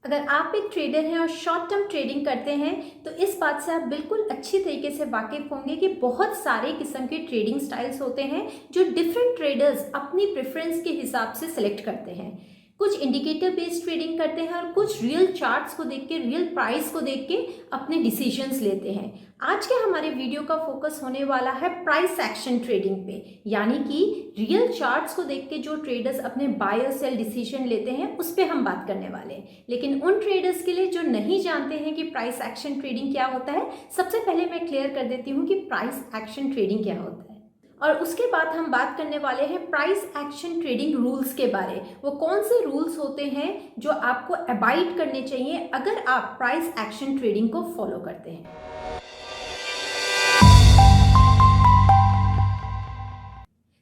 अगर आप एक ट्रेडर हैं और शॉर्ट टर्म ट्रेडिंग करते हैं तो इस बात से आप बिल्कुल अच्छी तरीके से वाकिफ होंगे कि बहुत सारे किस्म के ट्रेडिंग स्टाइल्स होते हैं जो डिफरेंट ट्रेडर्स अपनी प्रेफरेंस के हिसाब से सिलेक्ट करते हैं। कुछ इंडिकेटर बेस्ड ट्रेडिंग करते हैं और कुछ रियल चार्ट्स को देख के, रियल प्राइस को देख के अपने डिसीजंस लेते हैं। आज के हमारे वीडियो का फोकस होने वाला है प्राइस एक्शन ट्रेडिंग पे, यानी कि रियल चार्ट्स को देख के जो ट्रेडर्स अपने बाय और सेल डिसीजन लेते हैं उस पे हम बात करने वाले हैं। लेकिन उन ट्रेडर्स के लिए जो नहीं जानते हैं कि प्राइस एक्शन ट्रेडिंग क्या होता है, सबसे पहले मैं क्लियर कर देती हूँ कि प्राइस एक्शन ट्रेडिंग क्या होता है और उसके बाद हम बात करने वाले हैं प्राइस एक्शन ट्रेडिंग रूल्स के बारे। वो कौन से रूल्स होते हैं जो आपको अबाइड करने चाहिए अगर आप प्राइस एक्शन ट्रेडिंग को फॉलो करते हैं।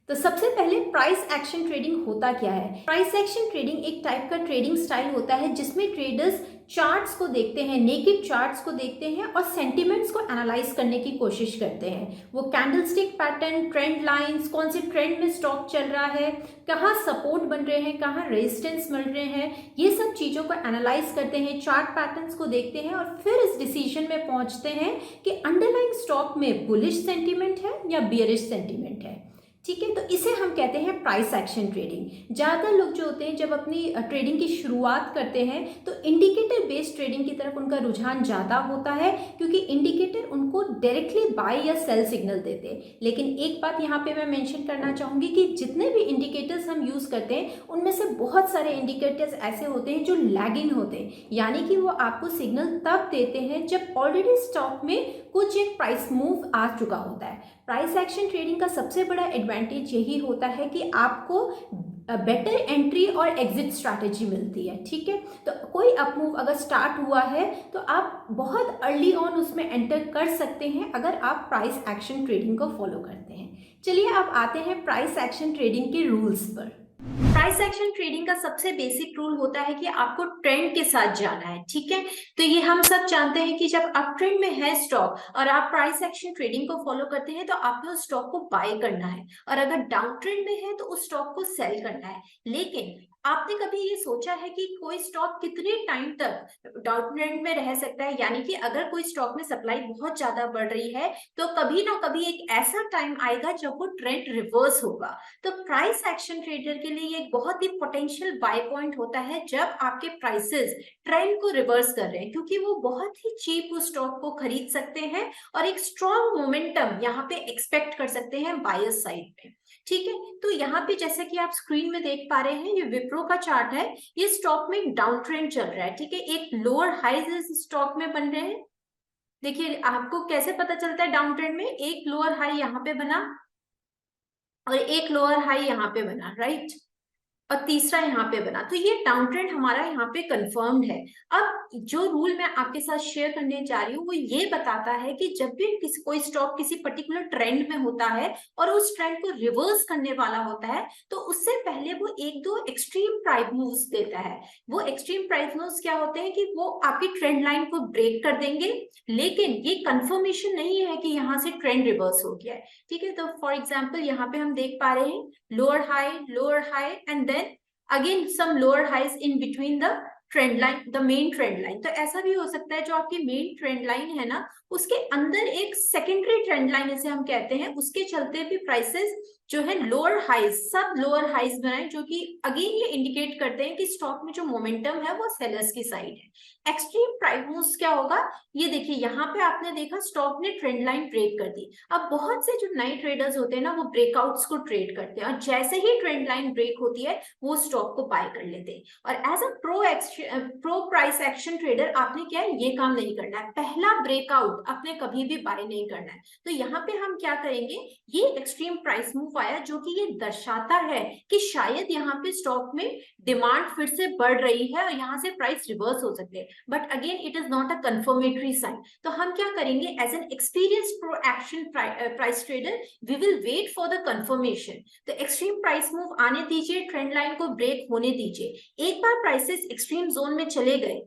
तो सबसे पहले प्राइस एक्शन ट्रेडिंग होता क्या है? प्राइस एक्शन ट्रेडिंग एक टाइप का ट्रेडिंग स्टाइल होता है जिसमें ट्रेडर्स चार्ट्स को देखते हैं, नेकेड चार्ट्स को देखते हैं और सेंटिमेंट्स को एनालाइज करने की कोशिश करते हैं। वो कैंडलस्टिक पैटर्न, ट्रेंड लाइंस, कौन से ट्रेंड में स्टॉक चल रहा है, कहाँ सपोर्ट बन रहे हैं, कहाँ रेजिस्टेंस मिल रहे हैं, ये सब चीज़ों को एनालाइज करते हैं, चार्ट पैटर्न्स को देखते हैं और फिर इस डिसीजन में पहुंचते हैं कि अंडरलाइंग स्टॉक में बुलिश सेंटिमेंट है या बियरिश सेंटिमेंट है। ठीक है, तो इसे हम कहते हैं प्राइस एक्शन ट्रेडिंग। ज़्यादातर लोग जो होते हैं जब अपनी ट्रेडिंग की शुरुआत करते हैं तो इंडिकेटर बेस्ड ट्रेडिंग की तरफ उनका रुझान ज़्यादा होता है क्योंकि इंडिकेटर उनको डायरेक्टली बाय या सेल सिग्नल देते हैं। लेकिन एक बात यहाँ पे मैं मेंशन करना चाहूँगी कि जितने भी इंडिकेटर्स हम यूज़ करते हैं उनमें से बहुत सारे इंडिकेटर्स ऐसे होते हैं जो लैगिंग होते हैं, यानी कि वो आपको सिग्नल तब देते हैं जब ऑलरेडी स्टॉक में कुछ एक प्राइस मूव आ चुका होता है। प्राइस एक्शन ट्रेडिंग का सबसे बड़ा एडवांटेज यही होता है कि आपको बेटर एंट्री और एग्जिट स्ट्रैटेजी मिलती है। ठीक है, तो कोई अपमूव अगर स्टार्ट हुआ है तो आप बहुत अर्ली ऑन उसमें एंटर कर सकते हैं अगर आप प्राइस एक्शन ट्रेडिंग को फॉलो करते हैं। चलिए अब आते हैं प्राइस एक्शन ट्रेडिंग के रूल्स पर। प्राइस एक्शन ट्रेडिंग का सबसे बेसिक रूल होता है कि आपको ट्रेंड के साथ जाना है। ठीक है, तो ये हम सब जानते हैं कि जब अप ट्रेंड में है स्टॉक और आप प्राइस एक्शन ट्रेडिंग को फॉलो करते हैं तो आपको उस स्टॉक को बाय करना है और अगर डाउन ट्रेंड में है तो उस स्टॉक को सेल करना है। लेकिन आपने कभी ये सोचा है कि कोई स्टॉक कितने टाइम तक डाउन ट्रेंड में रह सकता है? यानी कि अगर कोई स्टॉक में सप्लाई बहुत ज्यादा बढ़ रही है तो कभी ना कभी एक ऐसा टाइम आएगा जब वो ट्रेंड रिवर्स होगा। तो प्राइस एक्शन ट्रेडर के लिए ये एक बहुत ही पोटेंशियल बाय पॉइंट होता है जब आपके प्राइसेस ट्रेंड को रिवर्स कर रहे हैं, क्योंकि वो बहुत ही चीप उस स्टॉक को खरीद सकते हैं और एक स्ट्रॉन्ग मोमेंटम यहाँ पे एक्सपेक्ट कर सकते हैं बायर्स साइड पे। ठीक है, तो यहाँ पे जैसे कि आप स्क्रीन में देख पा रहे हैं ये विप्रो का चार्ट है। ये स्टॉक में डाउन ट्रेंड चल रहा है। ठीक है, एक लोअर हाइज इस स्टॉक में बन रहे हैं। देखिए आपको कैसे पता चलता है डाउन ट्रेंड में? एक लोअर हाई यहाँ पे बना और एक लोअर हाई यहाँ पे बना, राइट, और तीसरा यहाँ पे बना, तो ये डाउन ट्रेंड हमारा यहाँ पे कंफर्म्ड है। अब जो रूल मैं आपके साथ शेयर करने जा रही हूँ वो ये बताता है कि जब भी कोई स्टॉक किसी पर्टिकुलर ट्रेंड में होता है और उस ट्रेंड को रिवर्स करने वाला होता है तो उससे पहले वो एक दो एक्सट्रीम प्राइस मूव्स देता है। वो एक्सट्रीम प्राइस मूव्स क्या होते हैं कि वो आपकी ट्रेंड लाइन को ब्रेक कर देंगे, लेकिन ये कंफर्मेशन नहीं है कि यहाँ से ट्रेंड रिवर्स हो गया है। ठीक है, तो फॉर एग्जाम्पल यहाँ पे हम देख पा रहे हैं lower high and then again some lower highs in between the trend line, the main trend line. तो ऐसा भी हो सकता है जो आपकी मेन ट्रेंड लाइन है ना उसके अंदर एक सेकेंडरी ट्रेंड लाइन जैसे हम कहते हैं, उसके चलते भी प्राइसेस जो है लोअर हाइज, सब लोअर हाइज बनाए, जो कि अगेन ये इंडिकेट करते हैं कि स्टॉक में जो मोमेंटम है वो सेलर्स की साइड है। एक्सट्रीम प्राइस मूव्स क्या होगा? ये देखिए यहाँ पे आपने देखा स्टॉक ने ट्रेंड लाइन ब्रेक कर दी। अब बहुत से जो नए ट्रेडर्स होते हैं ना वो ब्रेकआउट्स को ट्रेड करते हैं और जैसे ही ट्रेंड लाइन ब्रेक होती है वो स्टॉक को बाय कर लेते हैं। और as a pro price action trader आपने क्या है, ये काम नहीं करना है। पहला ब्रेकआउट आपने कभी भी बाय नहीं करना है। तो यहाँ पे हम क्या करेंगे, ये एक्सट्रीम प्राइस मूव आया जो कि ये दर्शाता है कि शायद यहाँ पे स्टॉक में डिमांड फिर से बढ़ रही है और यहाँ से प्राइस रिवर्स हो सकते हैं, but again it is not a confirmatory sign. तो हम क्या करेंगे, as an experienced pro action price trader we will wait for the confirmation. तो एक्सट्रीम प्राइस मूव आने दीजिए, ट्रेंड लाइन को ब्रेक होने दीजिए। एक बार प्राइसेस एक्सट्रीम जोन में चले गए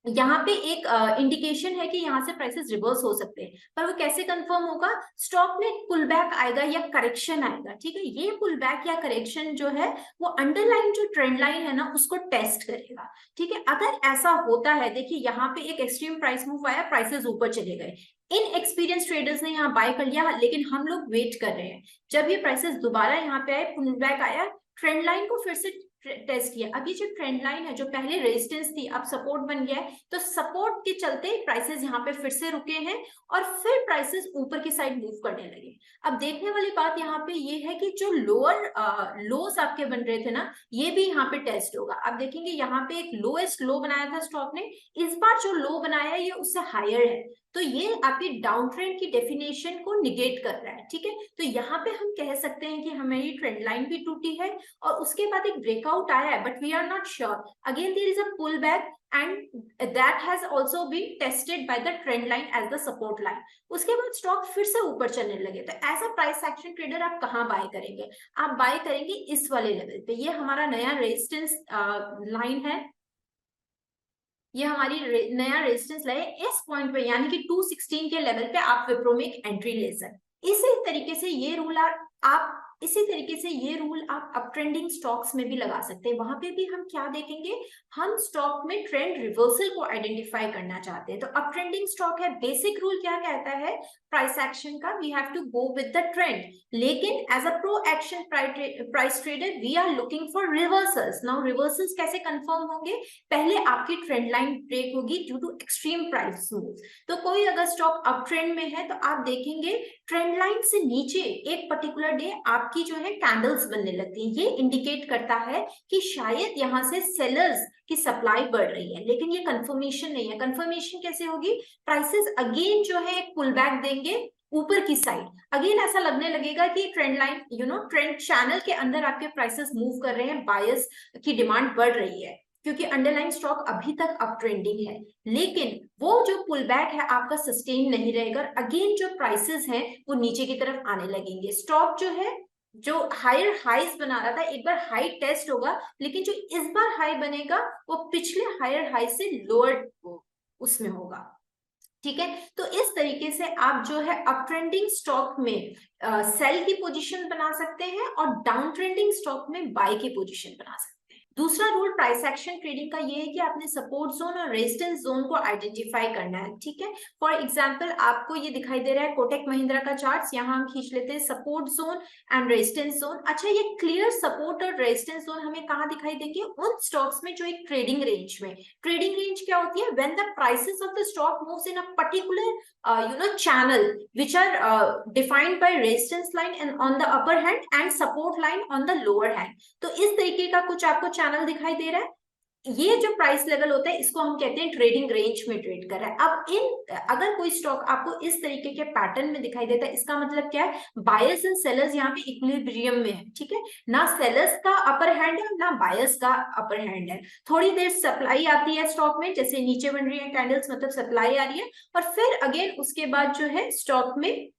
यहाँ पे एक इंडिकेशन है कि यहाँ से प्राइसेस रिवर्स हो सकते हैं, पर वो कैसे कंफर्म होगा? स्टॉक में पुल बैक आएगा या करेक्शन आएगा, ठीक है। ये पुल बैक या करेक्शन जो है वो अंडरलाइन जो ट्रेंड लाइन है ना उसको टेस्ट करेगा, ठीक है। अगर ऐसा होता है, देखिए यहाँ पे एक एक्सट्रीम प्राइस मूव आया, प्राइसेस ऊपर चले गए, इन एक्सपीरियंस ट्रेडर्स ने यहाँ बाय कर लिया, लेकिन हम लोग वेट कर रहे हैं जब ये प्राइसेस दोबारा यहाँ पे आए, पुल बैक आया, ट्रेंड लाइन को फिर से टेस्ट किया। अब ये जो ट्रेंड लाइन है जो पहले रेजिस्टेंस थी अब सपोर्ट बन गया है, तो सपोर्ट के चलते प्राइसेस यहाँ पे फिर से रुके हैं और फिर प्राइसेस ऊपर की साइड मूव करने लगे। अब देखने वाली बात यहाँ पे ये है कि जो लोअर लोस आपके बन रहे थे ना, ये भी यहाँ पे टेस्ट होगा। अब देखेंगे यहाँ पे एक लोएस्ट लो बनाया था स्टॉक ने, इस बार जो लो बनाया है ये उससे हायर है, तो ये आपकी डाउन ट्रेंड की डेफिनेशन को निगेट कर रहा है, ठीक है। तो यहाँ पे हम कह सकते हैं कि हमारी ट्रेंड लाइन भी टूटी है और उसके बाद एक ब्रेकआउट आया है, but we are not sure, again there is a pull back and that has also been tested by the trend line as the support line. उसके बाद स्टॉक फिर से ऊपर चलने लगे, तो as a price action trader आप कहाँ बाय करेंगे? आप बाय करेंगे इस वाले लेवल पे, ये हमारा नया रेजिस्टेंस लाइन है, ये हमारी नया रेजिस्टेंस लाइन है इस पॉइंट पे, यानी कि 216 के लेवल पे आप विप्रो में एक एंट्री ले सकते। इसी तरीके से ये रूल आप अप ट्रेंडिंग स्टॉक्स में भी लगा सकते हैं। वहां पे भी हम क्या देखेंगे, हम स्टॉक में ट्रेंड रिवर्सल को आइडेंटिफाई करना चाहते हैं। तो अप ट्रेंडिंग स्टॉक है, बेसिक रूल क्या कहता है प्राइस एक्शन का, we have to go with the trend, लेकिन as a pro action price trader we are looking for reversals. Now reversals कैसे कंफर्म होंगे? पहले आपकी ट्रेंड लाइन ब्रेक होगी due to extreme price move. तो कोई अगर स्टॉक अप ट्रेंड में है तो आप देखेंगे ट्रेंड लाइन से नीचे एक पर्टिकुलर डे आपकी जो है कैंडल्स बनने लगती है, ये इंडिकेट करता है कि शायद यहाँ से सेलर्स की सप्लाई बढ़ रही है, लेकिन ये कंफर्मेशन नहीं है। कंफर्मेशन कैसे होगी? प्राइसेस अगेन जो है एक पुल बैक देंगे ऊपर की साइड, अगेन ऐसा लगने लगेगा कि ट्रेंड लाइन ट्रेंड चैनल के अंदर आपके प्राइसेस मूव कर रहे हैं, बायर्स की डिमांड बढ़ रही है, क्योंकि अंडरलाइन स्टॉक अभी तक अप ट्रेंडिंग है, लेकिन वो जो पुल बैक है आपका सस्टेन नहीं रहेगा, अगेन जो प्राइसेस हैं वो नीचे की तरफ आने लगेंगे। स्टॉक जो है जो हायर हाइज बना रहा था, एक बार हाई टेस्ट होगा, लेकिन जो इस बार हाई बनेगा वो पिछले हायर हाई से लोअर उसमें होगा, ठीक है। तो इस तरीके से आप जो है अप ट्रेंडिंग स्टॉक में सेल की पोजीशन बना सकते हैं और डाउन ट्रेंडिंग स्टॉक में बाय की पोजीशन बना सकते हैं। दूसरा रूल प्राइस एक्शन ट्रेडिंग का ये है कि आपने सपोर्ट जोन और रेजिस्टेंस जोन को आइडेंटिफाई करना है, ठीक है। फॉर एग्जांपल आपको ये दिखाई दे रहा है कोटक महिंद्रा का चार्ट्स, यहाँ हम खींच लेते हैं support zone and resistance zone. अच्छा, ये क्लियर सपोर्ट और रेजिस्टेंस जोन हमें कहाँ दिखाई देंगे? उन स्टॉक्स में जो एक ट्रेडिंग रेंज में, ट्रेडिंग रेंज क्या होती है? When the prices of the stock moves in a particular channel which are defined by resistance line and on the upper hand and support line on the lower hand। तो इस तरीके का कुछ आपको channel दिखाई दे रहा है, ये जो प्राइस लेवल होता है इसको हम कहते हैं ट्रेडिंग रेंज में ट्रेड कर रहा है। अब अगर कोई स्टॉक आपको इस तरीके के पैटर्न में दिखाई देता है, इसका मतलब क्या है? बायर्स एंड सेलर्स यहाँ पे इक्विलिब्रियम में है, ठीक है। ना सेलर्स का अपर हैंड है ना बायर्स का अपर हैंड है। थोड़ी देर सप्लाई आती है स्टॉक में, जैसे नीचे बन रही है कैंडल्स, मतलब सप्लाई आ रही है, और फिर अगेन उसके बाद जो है स्टॉक में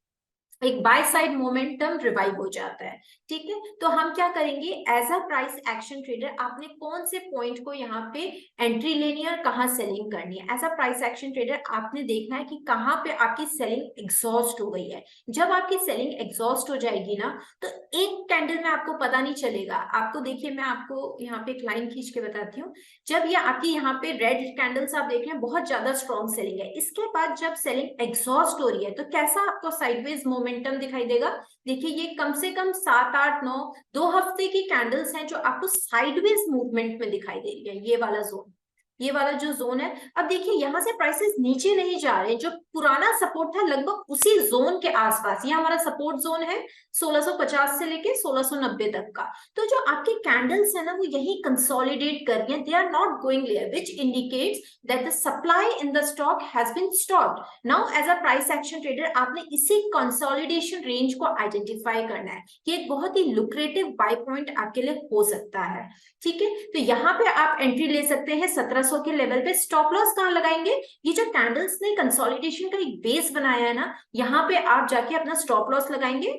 एक बाय साइड मोमेंटम रिवाइव हो जाता है, ठीक है। तो हम क्या करेंगे as a price action trader, आपने कौन से पॉइंट को यहाँ पे एंट्री लेनी है और कहाँ सेलिंग करनी है। As a price action trader आपने देखना है कि कहाँ पे आपकी सेलिंग एग्जॉस्ट हो गई है। जब आपकी सेलिंग एग्जॉस्ट हो जाएगी ना, तो एक कैंडल में आपको पता नहीं चलेगा। आपको देखिए, मैं आपको यहाँ पे एक लाइन खींच के बताती हूँ। जब ये आपकी यहाँ पे रेड कैंडल्स आप देख रहे हैं, बहुत ज्यादा स्ट्रॉन्ग सेलिंग है, इसके बाद जब सेलिंग एग्जॉस्ट हो रही है तो कैसा आपको साइडवेज मोमेंटम दिखाई देगा? देखिए, ये कम से कम 7 8 9 2 हफ्ते की कैंडल्स हैं जो आपको साइडवेज मूवमेंट में दिखाई दे रही है, ये वाला जोन, ये वाला जो जोन है। अब देखिए यहाँ से प्राइसेस नीचे नहीं जा रहे, जो पुराना सपोर्ट था लगभग उसी जोन के आसपास, ये हमारा सपोर्ट जोन है 1650 से लेके 1690 तक का। तो जो आपकी कैंडल्स है ना वो यही कंसोलिडेट कर रही हैं, they are not going lower, which indicates that the supply in the stock has been stopped. Now as a price action trader आपने इसी कंसोलिडेशन रेंज को आइडेंटिफाई करना है, ये एक बहुत ही लुक्रेटिव बाय पॉइंट आपके लिए हो सकता है, ठीक है। तो यहाँ पे आप एंट्री ले सकते हैं 1700 के लेवल पे। स्टॉप लॉस कहाँ लगाएंगे? ये जो कैंडल्स ने कंसोलिडेशन का एक बेस बनाया है ना, यहाँ पे आप जाके अपना स्टॉप लॉस लगाएंगे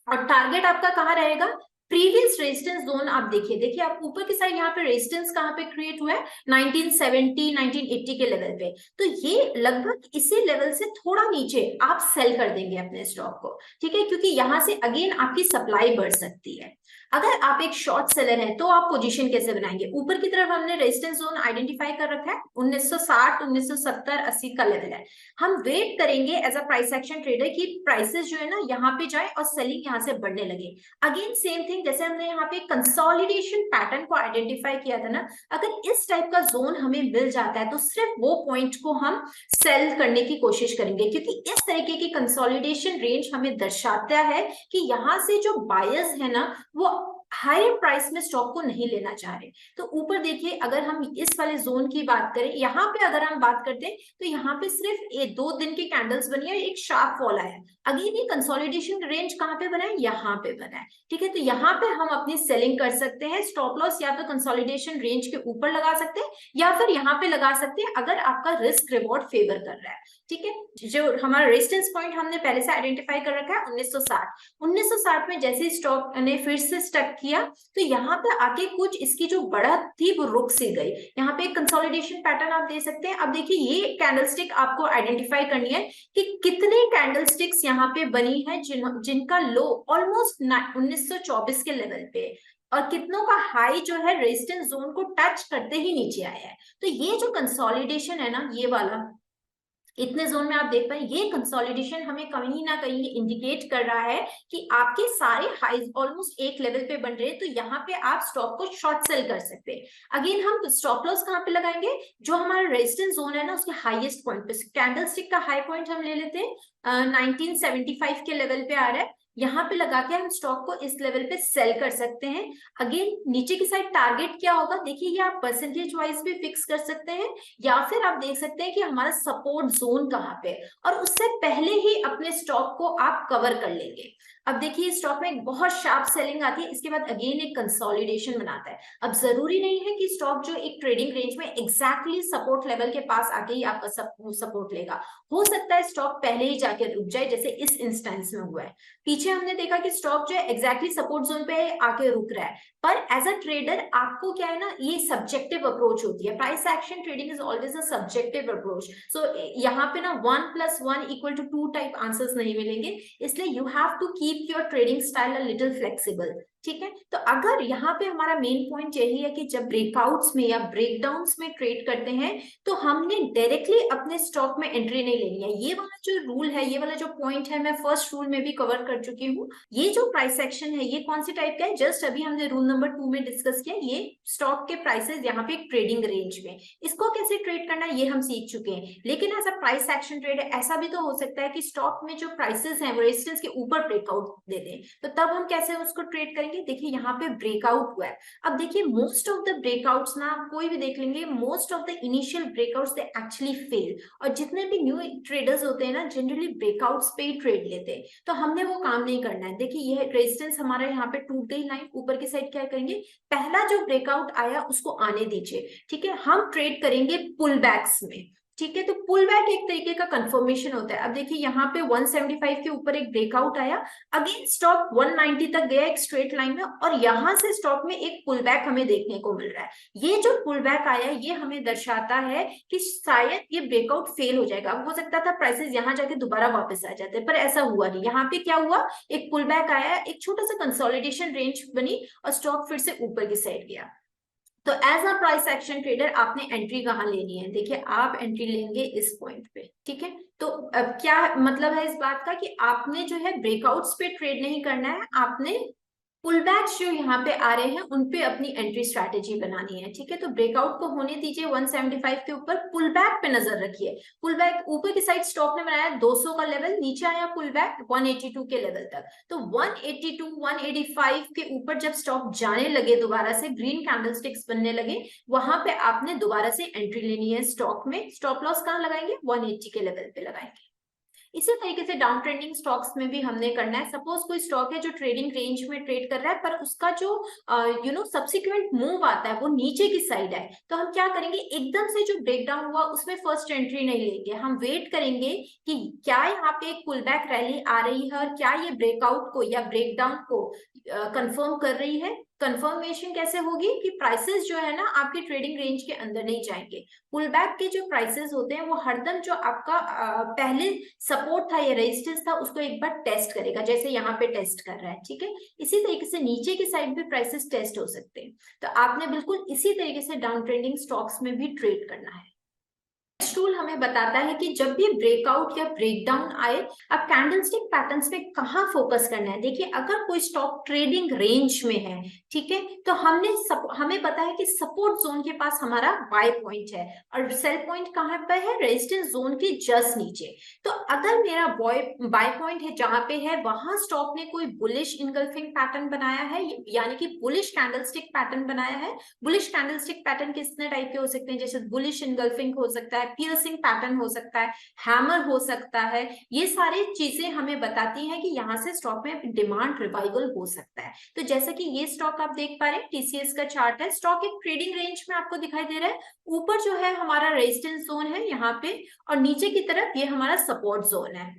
और टारगेट आपका कहाँ रहेगा? प्रीवियस रेजिस्टेंस जोन आप देखिए आप ऊपर की साइड यहाँ पे रेजिस्टेंस कहाँ पे क्रिएट हुआ है 1970 1980 के लेवल पे, तो ये लगभग इसी लेवल से थोड़ा नीचे आप सेल कर देंगे अपने स्टॉक को, ठीक है, क्योंकि यहाँ से अगेन आपकी सप्लाई बढ़ सकती है। अगर आप एक शॉर्ट सेलर हैं तो आप पोजीशन कैसे बनाएंगे? ऊपर की तरफ हमने रेजिस्टेंस जोन आइडेंटिफाई कर रखा है 1960 1970 80 का लेवल है। हम वेट करेंगे as a price action trader कि प्राइसेस जो है ना यहाँ पे जाए और सेलिंग यहाँ से बढ़ने लगे। अगेन सेम थिंग, जैसे हमने यहाँ पे कंसोलिडेशन पैटर्न को आइडेंटिफाई किया था ना, अगर इस टाइप का जोन हमें मिल जाता है तो सिर्फ वो पॉइंट को हम सेल करने की कोशिश करेंगे, क्योंकि इस तरीके की कंसोलिडेशन रेंज हमें दर्शाता है कि यहाँ से जो बायर्स है ना वो हाई प्राइस में स्टॉक को नहीं लेना चाह रहे। तो ऊपर देखिए, अगर हम इस वाले जोन की बात करें, यहाँ पे अगर हम बात करते हैं तो यहाँ पे सिर्फ 2 दिन की कैंडल्स बनी है, एक शार्प फॉल आया। अगेन ये कंसोलिडेशन रेंज कहाँ पे बना है? यहाँ पे बना है, ठीक है। तो यहाँ पे हम अपनी सेलिंग कर सकते हैं, स्टॉप लॉस या तो कंसोलिडेशन रेंज के ऊपर लगा सकते हैं या फिर यहाँ पे लगा सकते हैं अगर आपका रिस्क रिवॉर्ड फेवर कर रहा है, ठीक है। जो हमारा रेजिस्टेंस पॉइंट हमने पहले से आइडेंटिफाई कर रखा है 1960 में जैसे स्टॉक ने फिर से स्टक किया तो यहाँ पे आके कुछ इसकी जो बढ़त थी वो रुक सी गई। यहाँ पे एक कंसोलिडेशन पैटर्न आप दे सकते हैं। अब देखिए ये कैंडलस्टिक आपको आइडेंटिफाई करनी है कि कितने कैंडलस्टिक्स यहाँ पे बनी है जिनका लो ऑलमोस्ट 1924 के लेवल पे और कितनों का हाई जो है रेजिस्टेंस जोन को टच करते ही नीचे आया है। तो ये जो कंसोलिडेशन है ना, ये वाला इतने जोन में आप देख पाए, ये कंसोलिडेशन हमें कहीं ना कहीं इंडिकेट कर रहा है कि आपके सारे हाईज ऑलमोस्ट एक लेवल पे बन रहे हैं, तो यहाँ पे आप स्टॉक को शॉर्ट सेल कर सकते हैं। अगेन हम स्टॉप लॉस कहाँ पे लगाएंगे? जो हमारा रेजिस्टेंस जोन है ना उसके हाईएस्ट पॉइंट पे। कैंडलस्टिक का हाई पॉइंट हम ले लेते हैं 1975 के लेवल पे आ रहा है, यहाँ पे लगा के हम स्टॉक को इस लेवल पे सेल कर सकते हैं। अगेन नीचे की साइड टारगेट क्या होगा देखिए, ये आप परसेंटेज वाइज भी फिक्स कर सकते हैं या फिर आप देख सकते हैं कि हमारा सपोर्ट जोन कहाँ पे, और उससे पहले ही अपने स्टॉक को आप कवर कर लेंगे। अब देखिए स्टॉक में एक बहुत शार्प सेलिंग आती है, इसके बाद अगेन एक कंसोलिडेशन बनाता है। अब जरूरी नहीं है कि स्टॉक जो एक ट्रेडिंग रेंज में एग्जैक्टली सपोर्ट लेवल के पास आके ही आपका सपोर्ट लेगा, हो सकता है स्टॉक पहले ही जाके रुक जाए जैसे इस इंस्टेंस में हुआ है। पीछे हमने देखा कि स्टॉक जो है एग्जैक्टली सपोर्ट जोन पे आके रुक रहा है, पर एज अ ट्रेडर आपको क्या है ना, ये सब्जेक्टिव अप्रोच होती है। Price action trading is always a subjective approach. So यहाँ पे ना 1 + 1 = 2 टाइप आंसर्स नहीं मिलेंगे, इसलिए you have to keep your trading style a little flexible, ठीक है। तो अगर यहाँ पे हमारा मेन पॉइंट यही है कि जब ब्रेकआउट्स में या ब्रेकडाउन्स में ट्रेड करते हैं तो हमने डायरेक्टली अपने स्टॉक में एंट्री नहीं लेनी है। ये वाला जो रूल है, ये वाला जो पॉइंट है, मैं फर्स्ट रूल में भी कवर कर चुकी हूँ। ये जो प्राइस एक्शन है ये कौन सी टाइप का है, जस्ट अभी हमने रूल नंबर 2 में डिस्कस किया। ये स्टॉक के प्राइसेस यहाँ पे ट्रेडिंग रेंज में, इसको कैसे ट्रेड करना है ये हम सीख चुके हैं। लेकिन as a price action trade ऐसा भी तो हो सकता है कि स्टॉक में जो प्राइसेस हैं वो रेजिस्टेंस के ऊपर ब्रेकआउट दे दें, तो तब हम कैसे उसको ट्रेड करेंगे? देखिए यहाँ पे ब्रेकआउट हुआ है। अब देखिए मोस्ट ऑफ द ब्रेकआउट्स ना, आप कोई भी देख लेंगे, most of the initial breakouts they actually fail, और जितने भी न्यू ट्रेडर्स होते हैं ना जनरली ब्रेकआउट्स पे ही ट्रेड लेते हैं। तो हमने वो काम नहीं करना है। देखिए ये रेजिस्टेंस हमारा यहाँ पे टूट गई लाइन, ऊपर की साइड क्या करेंगे, पहला जो ब्रेकआउट आया उसको आने दीजिए, ठीक है। हम ट्रेड करेंगे पुल बैक्स में, ठीक है। तो पुल बैक एक तरीके का कंफर्मेशन होता है। अब देखिए यहाँ पे 175 के ऊपर एक ब्रेकआउट आया, अगेन स्टॉक 190 तक गया एक स्ट्रेट लाइन में, और यहां से स्टॉक में एक पुल बैक हमें देखने को मिल रहा है। ये जो पुल बैक आया ये हमें दर्शाता है कि शायद ये ब्रेकआउट फेल हो जाएगा। अब हो सकता था प्राइसेस यहाँ जाके दोबारा वापस आ जाते, पर ऐसा हुआ नहीं। यहाँ पे क्या हुआ, एक पुल बैक आया, एक छोटा सा कंसोलिडेशन रेंज बनी और स्टॉक फिर से ऊपर की साइड गया। तो as a price action trader आपने एंट्री कहाँ लेनी है? देखिए आप एंट्री लेंगे इस पॉइंट पे, ठीक है। तो अब क्या मतलब है इस बात का कि आपने जो है ब्रेकआउट्स पे ट्रेड नहीं करना है, आपने पुल बैक्स जो यहाँ पे आ रहे हैं उन पे अपनी एंट्री स्ट्रैटेजी बनानी है, ठीक है। तो ब्रेकआउट को होने दीजिए 175 के ऊपर, पुल बैक पे नजर रखिए। पुल बैक ऊपर की साइड स्टॉक ने बनाया 200 का लेवल, नीचे आया पुल बैक 182 के लेवल तक। तो 182 185 के ऊपर जब स्टॉक जाने लगे, दोबारा से ग्रीन कैंडलस्टिक्स बनने लगे, वहां पे आपने दोबारा से एंट्री लेनी है स्टॉक में। स्टॉप लॉस कहाँ लगाएंगे? 180 के लेवल पे लगाएंगे। इसी तरीके से डाउन ट्रेंडिंग स्टॉक्स में भी हमने करना है। सपोज कोई स्टॉक है जो ट्रेडिंग रेंज में ट्रेड कर रहा है, पर उसका जो सब्सिक्वेंट मूव आता है वो नीचे की साइड है, तो हम क्या करेंगे, एकदम से जो ब्रेकडाउन हुआ उसमें फर्स्ट एंट्री नहीं लेंगे, हम वेट करेंगे कि क्या यहाँ पे एक पुल बैक रैली आ रही है और क्या ये ब्रेकआउट को या ब्रेकडाउन को कंफर्म कर रही है। कंफर्मेशन कैसे होगी कि प्राइसेस जो है ना आपके ट्रेडिंग रेंज के अंदर नहीं जाएंगे। पुल बैक के जो प्राइसेस होते हैं वो हरदम जो आपका पहले सपोर्ट था या रेजिस्टेंस था उसको एक बार टेस्ट करेगा, जैसे यहाँ पे टेस्ट कर रहा है, ठीक है। इसी तरीके से नीचे की साइड भी प्राइसेस टेस्ट हो सकते हैं, तो आपने बिल्कुल इसी तरीके से डाउन ट्रेंडिंग स्टॉक्स में भी ट्रेड करना है। टूल हमें बताता है कि जब भी ब्रेकआउट या ब्रेकडाउन आए, अब कैंडलस्टिक पैटर्न्स में कहाँ फोकस करना है। देखिए, अगर कोई स्टॉक ट्रेडिंग रेंज में है, ठीक है, तो हमें पता है कि सपोर्ट जोन के पास हमारा बाय पॉइंट है और सेल पॉइंट कहाँ पे है, रेजिस्टेंस जोन के जस्ट नीचे। तो अगर मेरा बाय पॉइंट है जहां पे है, वहां स्टॉक ने कोई बुलिश इनगल्फिंग पैटर्न बनाया है, यानी कि बुलिश कैंडलस्टिक पैटर्न बनाया है। बुलिश कैंडलस्टिक पैटर्न कितने टाइप के हो सकते हैं, जैसे बुलिश इनगल्फिंग हो सकता है, पियर्सिंग पैटर्न हो सकता है, हैमर हो सकता है। ये सारी चीजें हमें बताती हैं कि यहाँ से स्टॉक में डिमांड रिवाइवल हो सकता है। तो जैसा कि ये स्टॉक आप देख पा रहे हैं, टीसीएस का चार्ट है, स्टॉक एक ट्रेडिंग रेंज में आपको दिखाई दे रहा है। ऊपर जो है हमारा रेजिस्टेंस जोन है यहाँ पे, और नीचे की तरफ ये हमारा सपोर्ट जोन है,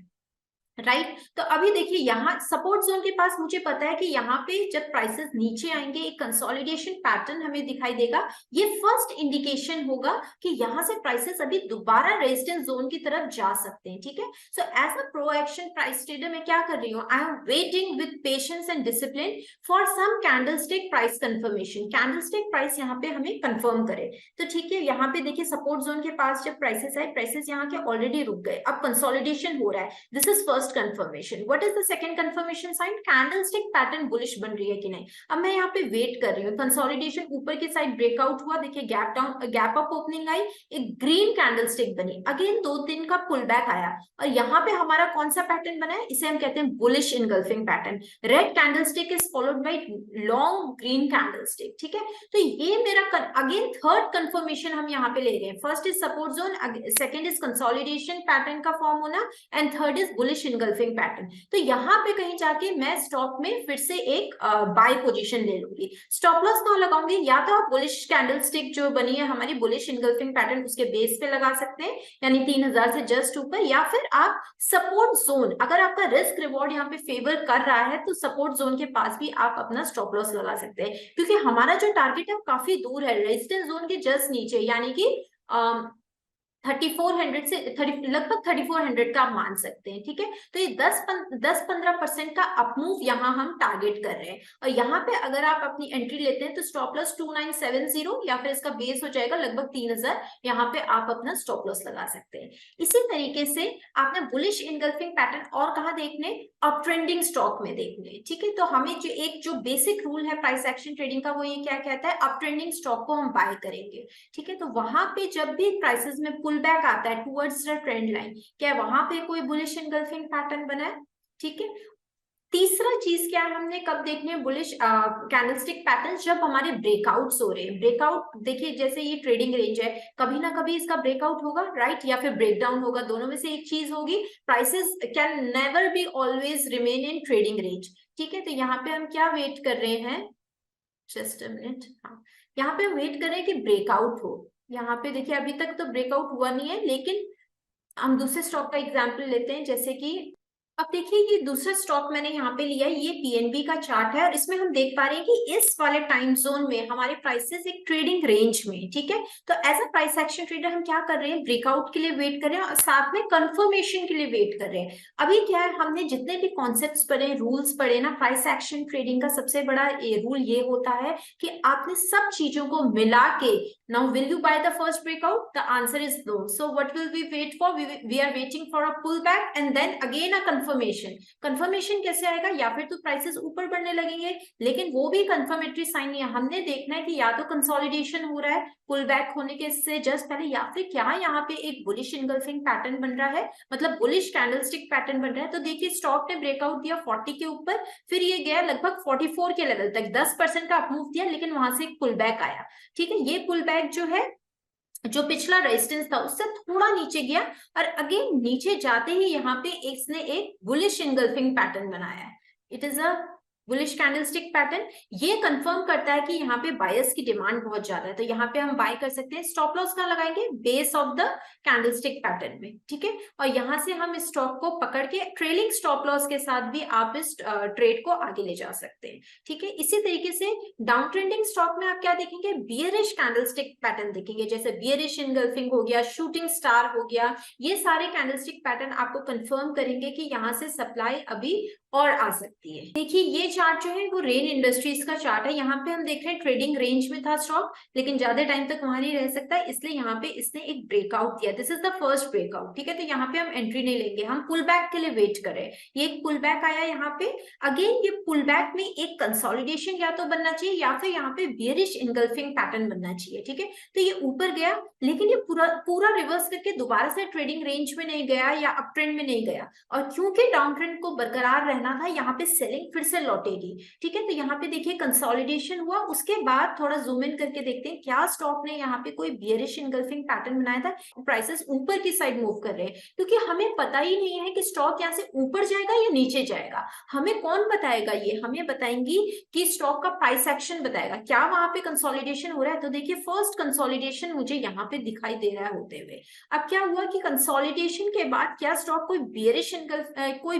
राइट। तो अभी देखिए, यहाँ सपोर्ट जोन के पास मुझे पता है कि यहाँ पे जब प्राइसेस नीचे आएंगे एक कंसोलिडेशन पैटर्न हमें दिखाई देगा। ये फर्स्ट इंडिकेशन होगा कि यहाँ से प्राइसेस अभी दोबारा रेजिस्टेंस जोन की तरफ जा सकते हैं, ठीक है। So as a pro action price trader मैं क्या कर रही हूँ, I am waiting with patience and discipline for some candlestick price confirmation. Candlestick price यहाँ पे हमें कंफर्म करे, तो ठीक है। यहाँ पे देखिए, सपोर्ट जोन के पास जब प्राइसेस आए, प्राइसेस यहाँ के ऑलरेडी रुक गए, अब कंसोलिडेशन हो रहा है। This is first confirmation. What is the second confirmation sign? Candlestick pattern bullish बन रही है कि नहीं। अब मैं यहाँ पे वेट कर रही हूँ, कंसोलिडेशन ऊपर की साइड ब्रेकआउट हुआ, देखिए gap down gap up opening आई, एक ग्रीन कैंडलस्टिक बनी, अगेन 2 दिन का पुल बैक आया, और यहाँ पे हमारा कौन सा पैटर्न बना है, इसे हम कहते हैं bullish engulfing pattern. Red candlestick is followed by long green candlestick, ठीक है। तो ये मेरा अगेन थर्ड कंफर्मेशन हम यहाँ पे ले रहे हैं। First is support zone, second is consolidation pattern का फॉर्म होना, and third is bullish engulfing pattern. तो यहाँ पे कहीं जाके मैं स्टॉक में फिर से एक बाय पोजीशन ले लूंगी। स्टॉप लॉस कहाँ लगाऊंगी, या तो आप बुलिश कैंडलस्टिक जो बनी है हमारी बुलिश इनगल्फिंग पैटर्न उसके बेस पे लगा सकते हैं, यानी 3000 से जस्ट ऊपर, या फिर आप सपोर्ट जोन, अगर आपका रिस्क रिवॉर्ड यहाँ पे फेवर कर रहा है तो सपोर्ट जोन के पास भी आप अपना स्टॉप लॉस लगा सकते हैं, क्योंकि हमारा जो टारगेट है काफी दूर है, रेजिस्टेंस जोन के जस्ट नीचे, यानी कि 3400 से लगभग 3400 का आप मान सकते हैं, ठीक है। तो ये 10-15% का अपमूव यहाँ हम टारगेट कर रहे हैं, और यहाँ पे अगर आप अपनी एंट्री लेते हैं तो स्टॉप लॉस 2970 या फिर इसका बेस हो जाएगा लगभग 3000, यहाँ पे आप अपना स्टॉप लॉस लगा सकते हैं। इसी तरीके से आपने बुलिश इनगल्फिंग पैटर्न और कहाँ देखने, अप ट्रेंडिंग स्टॉक में देखने, ठीक है। तो हमें जो बेसिक रूल है प्राइस एक्शन ट्रेडिंग का, वो ये क्या कहता है, अप ट्रेंडिंग स्टॉक को हम बाय करेंगे, ठीक है। तो वहां पे जब भी प्राइसेस में पुल बैक आता है टुवर्ड्स द ट्रेंड लाइन, क्या वहां पे कोई बुलिश इनगल्फिंग पैटर्न बना है, ठीक है। तीसरा चीज क्या है, हमने कब देखने हैं बुलिश कैंडलस्टिक पैटर्न, जब हमारे ब्रेकआउट्स हो रहे हैं। ब्रेकआउट देखिए, जैसे ये ट्रेडिंग रेंज है, कभी ना कभी इसका ब्रेकआउट होगा, राइट, या फिर ब्रेकडाउन होगा, दोनों में से एक चीज होगी। Prices can never be always remain in trading range, ठीक है। तो यहाँ पे हम क्या वेट कर रहे हैं, जस्ट अ मिनट, हाँ, यहाँ पे हम वेट कर रहे हैं कि ब्रेकआउट हो। यहाँ पे देखिए, अभी तक तो ब्रेकआउट हुआ नहीं है, लेकिन हम दूसरे स्टॉक का एग्जांपल लेते हैं, जैसे कि अब देखिए ये दूसरा स्टॉक मैंने यहाँ पे लिया है, ये पीएनबी का चार्ट है, और इसमें हम देख पा रहे हैं कि इस वाले टाइम जोन में हमारे प्राइसेस एक ट्रेडिंग रेंज में, ठीक है। तो as a price action trader हम क्या कर रहे हैं, ब्रेकआउट के लिए वेट कर रहे हैं और साथ में कंफर्मेशन के लिए वेट कर रहे हैं। अभी क्या है, हमने जितने भी कॉन्सेप्ट्स पढ़े, रूल्स पढ़े ना, प्राइस एक्शन ट्रेडिंग का सबसे बड़ा रूल ये होता है कि आपने सब चीजों को मिला के, now will you buy the first breakout, the answer is no, so what will we wait for, we are waiting for a pull back and then again a confirmation कैसे आएगा, या फिर तो प्राइसेस ऊपर बढ़ने लगेंगे, लेकिन वो भी कंफर्मेटरी साइन नहीं है। हमने देखना है कि या तो कंसोलिडेशन हो रहा है पुल बैक होने के से जस्ट पहले, या फिर क्या यहाँ पे एक बुलिश इनगल्फिंग पैटर्न बन रहा है, मतलब बुलिश कैंडलस्टिक पैटर्न बन रहा है। तो देखिए, स्टॉक ने ब्रेकआउट दिया 40 के ऊपर, फिर ये गया लगभग 44 के लेवल तक, 10% का अपमूव दिया, लेकिन वहां से एक पुल बैक आया, ठीक है। ये पुल बैक जो है जो पिछला रेजिस्टेंस था उससे थोड़ा नीचे गया और अगेन नीचे जाते ही यहाँ पे इसने एक बुलिश इंगल्फिंग पैटर्न बनाया है। It is a bullish candlestick pattern. ये कंफर्म करता है कि यहाँ पे बायर्स की डिमांड बहुत ज्यादा है, तो यहाँ पे हम बाय कर सकते हैं। स्टॉप लॉस कहाँ लगाएंगे? Base of the candlestick pattern में, ठीक है। और यहाँ से हम इस स्टॉक को पकड़ के ट्रेलिंग स्टॉप लॉस के साथ भी आप इस ट्रेड को आगे ले जा सकते हैं, ठीक है। इसी तरीके से डाउन ट्रेंडिंग स्टॉक में आप क्या देखेंगे? बियरिश कैंडलस्टिक पैटर्न देखेंगे, जैसे बियरिश इनगल्फिंग हो गया, शूटिंग स्टार हो गया। ये सारे कैंडलस्टिक पैटर्न आपको कंफर्म करेंगे कि यहाँ से सप्लाई अभी और आ सकती है। देखिए ये चार्ट जो है वो रेन इंडस्ट्रीज का चार्ट है। यहाँ पे हम देख रहे हैं ट्रेडिंग रेंज में था स्टॉक, लेकिन ज्यादा टाइम तक वहां नहीं रह सकता, इसलिए यहाँ पे इसने एक ब्रेकआउट दिया। This is the first breakout, ठीक है। तो यहाँ पे हम एंट्री नहीं लेंगे, हम पुल बैक के लिए वेट करें। ये एक पुल बैक आया यहाँ पे। अगेन ये पुल बैक में एक कंसोलिडेशन या तो बनना चाहिए या फिर यहाँ पे बियरिश इनगल्फिंग पैटर्न बनना चाहिए, ठीक है। तो ये ऊपर गया, लेकिन ये पूरा रिवर्स करके दोबारा से ट्रेडिंग रेंज में नहीं गया या अप ट्रेंड में नहीं गया। और क्योंकि डाउन ट्रेंड को बरकरार रहना था, यहाँ पे सेलिंग फिर से लौटेगी, ठीक है। तो यहाँ पे देखिए कंसोलिडेशन हुआ, उसके बाद थोड़ा जूम इन करके देखते हैं क्या स्टॉक ने यहाँ पे कोई बियरिश इनगल्फिंग पैटर्न बनाया था। प्राइसेस ऊपर की साइड मूव कर रहे हैं, क्योंकि हमें पता ही नहीं है कि स्टॉक यहाँ से ऊपर जाएगा या नीचे जाएगा। हमें कौन बताएगा? ये हमें बताएंगी कि स्टॉक का प्राइस एक्शन बताएगा, क्या वहां पे कंसोलिडेशन हो रहा है। तो देखिए फर्स्ट कंसोलिडेशन मुझे यहाँ पे दिखाई दे रहा है होते हुए। अब क्या हुआ कि कंसोलिडेशन के बाद क्या स्टॉक कोई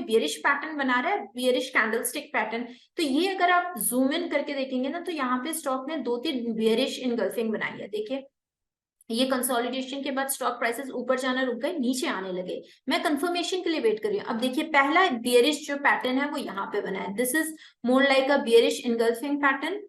बियरिश पैटर्न बना रहा है, बियरिश कैंडलस्टिक पैटर्न। तो ये अगर आप जूम इन करके देखेंगे ना, तो यहाँ पे स्टॉक ने 2-3 बियरिश इनगल्फिंग बनाई है। देखिए ये कंसोलिडेशन के बाद स्टॉक प्राइसेस ऊपर जाना रुक गए, नीचे आने लगे। मैं कंफर्मेशन के लिए वेट कर रही हूँ। अब देखिए पहला बियरिश जो पैटर्न है वो यहाँ पे बना है। This is more like a bearish engulfing pattern.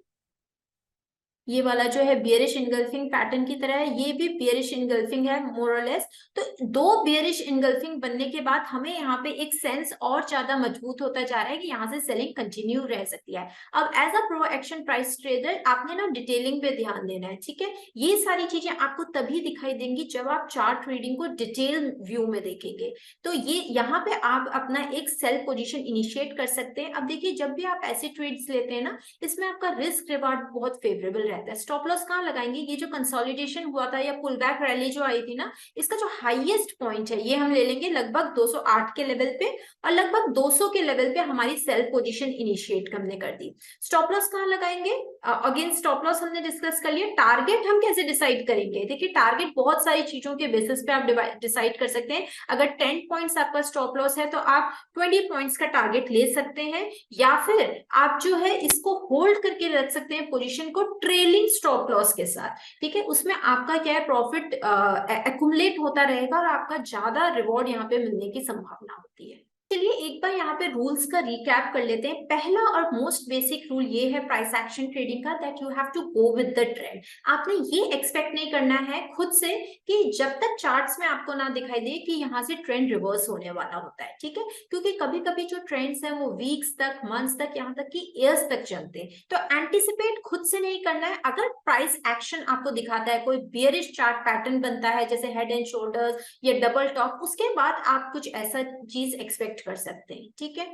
ये वाला जो है बियरिश इनगल्फिंग पैटर्न की तरह है, ये भी बियरिश इनगल्फिंग है मोर और लेस। तो दो बियरिश इनगल्फिंग बनने के बाद हमें यहाँ पे एक सेंस और ज्यादा मजबूत होता जा रहा है कि यहाँ से सेलिंग कंटिन्यू रह सकती है। अब as a pro action price trader आपने ना डिटेलिंग पे ध्यान देना है, ठीक है। ये सारी चीजें आपको तभी दिखाई देंगी जब आप चार्ट ट्रेडिंग को डिटेल व्यू में देखेंगे। तो ये यहाँ पे आप अपना एक सेल पोजिशन इनिशिएट कर सकते हैं। अब देखिए जब भी आप ऐसे ट्रेड्स लेते हैं ना, इसमें आपका रिस्क रिवार्ड बहुत फेवरेबल रहता है। स्टॉप लॉस कहाँ लगाएंगे? ये जो कंसोलिडेशन हुआ था या पुल बैक रैली जो आई थी ना, इसका जो हाईएस्ट पॉइंट है ये हम ले लेंगे लगभग 208 के लेवल पे, और लगभग 200 के लेवल पे हमारी सेल पोजीशन इनिशिएट हमने कर दी। स्टॉप लॉस कहाँ लगाएंगे? अगेन स्टॉप लॉस हमने डिस्कस कर लिया। टारगेट हम कैसे डिसाइड करेंगे? देखिए टारगेट बहुत सारी चीजों के बेसिस पे आप डिसाइड कर सकते हैं। अगर 10 पॉइंट्स आपका स्टॉप लॉस है तो आप 20 पॉइंट्स का टारगेट ले सकते हैं, या फिर आप जो है इसको होल्ड करके रख सकते हैं पोजीशन को ट्रेलिंग स्टॉप लॉस के साथ, ठीक है। उसमें आपका क्या है, प्रॉफिट एक्युमुलेट होता रहेगा और आपका ज्यादा रिवॉर्ड यहाँ पे मिलने की संभावना होती है। चलिए एक बार यहाँ पे रूल्स का रिकैप कर लेते हैं। पहला और मोस्ट बेसिक रूल ये है प्राइस एक्शन ट्रेडिंग का, that you have to go with the trend. आपने ये एक्सपेक्ट नहीं करना है खुद से कि जब तक चार्ट्स में आपको ना दिखाई दे कि यहाँ से ट्रेंड रिवर्स होने वाला होता है, ठीक है। क्योंकि कभी कभी जो ट्रेंड्स है वो वीक्स तक, मंथ्स तक, यहाँ तक कि ईयर्स तक चलते हैं। तो एंटिसिपेट खुद से नहीं करना है। अगर प्राइस एक्शन आपको दिखाता है, कोई बियरिश चार्ट पैटर्न बनता है जैसे हेड एंड शोल्डर्स या डबल टॉप, उसके बाद आप कुछ ऐसा चीज एक्सपेक्ट कर सकते हैं, ठीक है।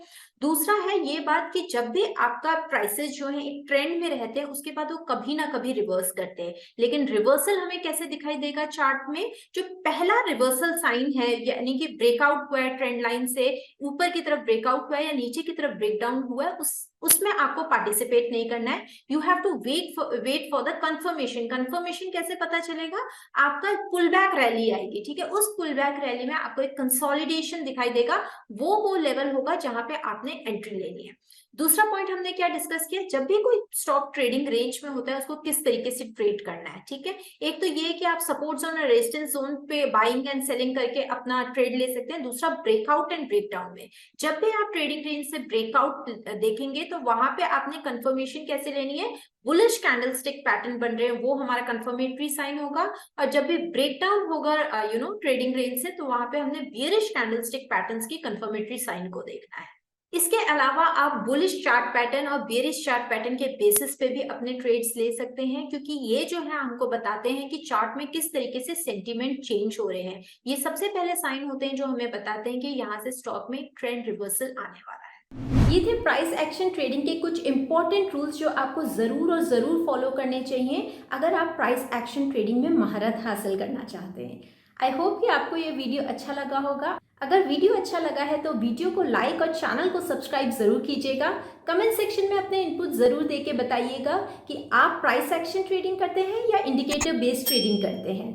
दूसरा है ये बात कि जब भी आपका प्राइसेस जो है एक ट्रेंड में रहते हैं, उसके बाद वो कभी ना कभी रिवर्स करते हैं। लेकिन रिवर्सल हमें कैसे दिखाई देगा चार्ट में? जो पहला रिवर्सल साइन है, यानी कि ब्रेकआउट हुआ है ट्रेंड लाइन से, ऊपर की तरफ ब्रेकआउट हुआ है या नीचे की तरफ ब्रेकडाउन हुआ है, उसमें आपको पार्टिसिपेट नहीं करना है। You have to wait for the confirmation. Confirmation कैसे पता चलेगा? आपका पुल बैक रैली आएगी, ठीक है। उस पुल बैक रैली में आपको एक कंसोलिडेशन दिखाई देगा, वो लेवल होगा जहां पे आपने एंट्री लेनी है। दूसरा पॉइंट हमने क्या डिस्कस किया? जब भी कोई स्टॉक ट्रेडिंग रेंज में होता है उसको किस तरीके से ट्रेड करना है, ठीक है। एक तो ये कि आप सपोर्ट जोन और रेजिस्टेंस जोन पे बाइंग एंड सेलिंग करके अपना ट्रेड ले सकते हैं। दूसरा ब्रेकआउट एंड ब्रेकडाउन में, जब भी आप ट्रेडिंग रेंज से ब्रेकआउट देखेंगे तो वहां पे आपने कंफर्मेशन कैसे लेनी है? बुलिश कैंडलस्टिक पैटर्न बन रहे हैं, वो हमारा कंफर्मेटरी साइन होगा। और जब भी ब्रेकडाउन होगा ट्रेडिंग रेंज से, तो वहां पे हमने बियरिश कैंडलस्टिक पैटर्न्स की कंफर्मेटरी साइन को देखना है। इसके अलावा आप बुलिश चार्ट पैटर्न और बेरिश चार्ट पैटर्न के बेसिस पे भी अपने ट्रेड्स ले सकते हैं, क्योंकि ये जो है हमको बताते हैं कि चार्ट में किस तरीके से सेंटीमेंट चेंज हो रहे हैं। ये सबसे पहले साइन होते हैं जो हमें बताते हैं कि यहाँ से स्टॉक में ट्रेंड रिवर्सल आने वाला है। ये थे प्राइस एक्शन ट्रेडिंग के कुछ इंपॉर्टेंट रूल्स जो आपको ज़रूर और ज़रूर फॉलो करने चाहिए अगर आप प्राइस एक्शन ट्रेडिंग में महारत हासिल करना चाहते हैं। आई होप कि आपको ये वीडियो अच्छा लगा होगा। अगर वीडियो अच्छा लगा है तो वीडियो को लाइक और चैनल को सब्सक्राइब ज़रूर कीजिएगा। कमेंट सेक्शन में अपने इनपुट ज़रूर दे के बताइएगा कि आप प्राइस एक्शन ट्रेडिंग करते हैं या इंडिकेटर बेस्ड ट्रेडिंग करते हैं।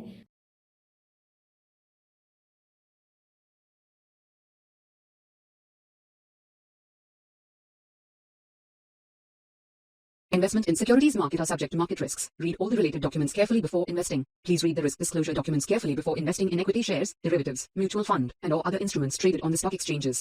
Investment in securities market are subject to market risks. Read all the related documents carefully before investing. Please read the risk disclosure documents carefully before investing in equity shares, derivatives, mutual fund, and or other instruments traded on the stock exchanges.